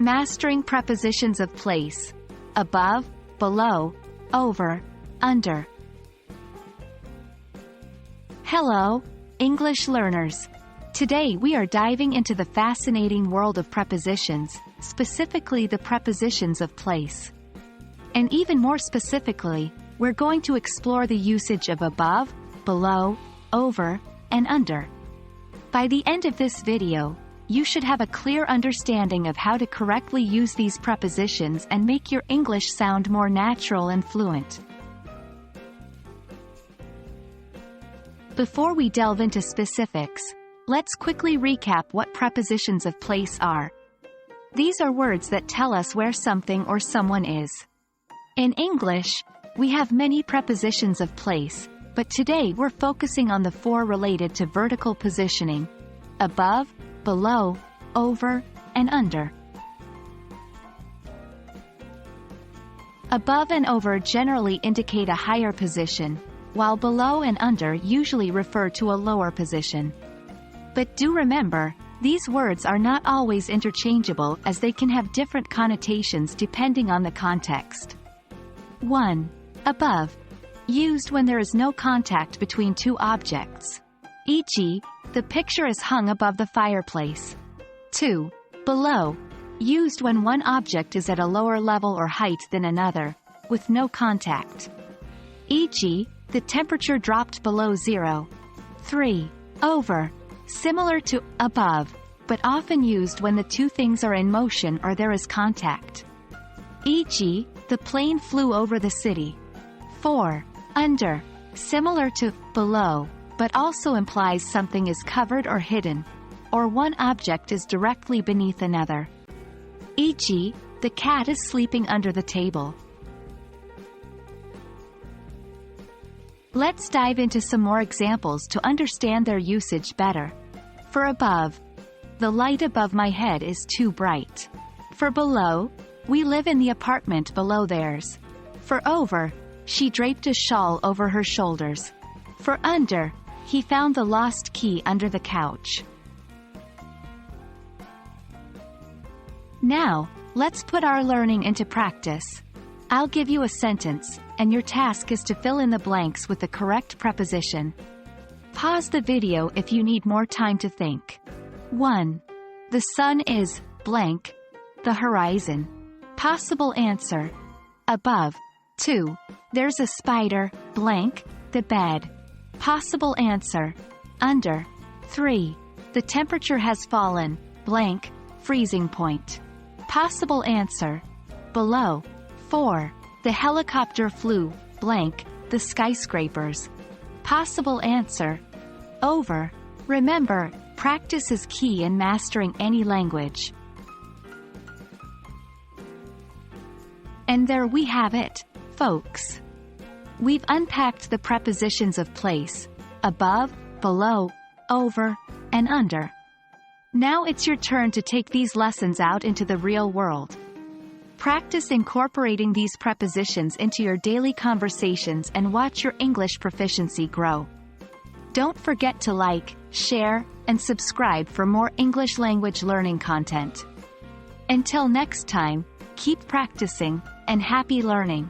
Mastering prepositions of place: above, below, over, under. Hello, English learners. Today we are diving into the fascinating world of prepositions, specifically the prepositions of place. And even more specifically, we're going to explore the usage of above, below, over, and under. By the end of this video, you should have a clear understanding of how to correctly use these prepositions and make your English sound more natural and fluent. Before we delve into specifics, let's quickly recap what prepositions of place are. These are words that tell us where something or someone is. In English, we have many prepositions of place, but today we're focusing on the 4 related to vertical positioning: above, below, over, and under. Above and over generally indicate a higher position, while below and under usually refer to a lower position. But do remember, these words are not always interchangeable, as they can have different connotations depending on the context. 1. Above. Used when there is no contact between two objects. E.g., the picture is hung above the fireplace. 2. Below. Used when one object is at a lower level or height than another, with no contact. E.g., the temperature dropped below 0. 3. Over. Similar to above, but often used when the two things are in motion or there is contact. E.g., the plane flew over the city. 4. Under. Similar to below, but also implies something is covered or hidden, or one object is directly beneath another. E.g., the cat is sleeping under the table. Let's dive into some more examples to understand their usage better. For above, the light above my head is too bright. For below, we live in the apartment below theirs. For over, she draped a shawl over her shoulders. For under, he found the lost key under the couch. Now, let's put our learning into practice. I'll give you a sentence, and your task is to fill in the blanks with the correct preposition. Pause the video if you need more time to think. 1. The sun is blank, the horizon. Possible answer: above. 2. There's a spider blank, the bed. Possible answer: under. 3. The temperature has fallen blank, freezing point. Possible answer: below. 4. The helicopter flew blank, the skyscrapers. Possible answer: over. Remember, practice is key in mastering any language. And there we have it, folks. We've unpacked the prepositions of place: above, below, over, and under. Now it's your turn to take these lessons out into the real world. Practice incorporating these prepositions into your daily conversations and watch your English proficiency grow. Don't forget to like, share, and subscribe for more English language learning content. Until next time, keep practicing, and happy learning!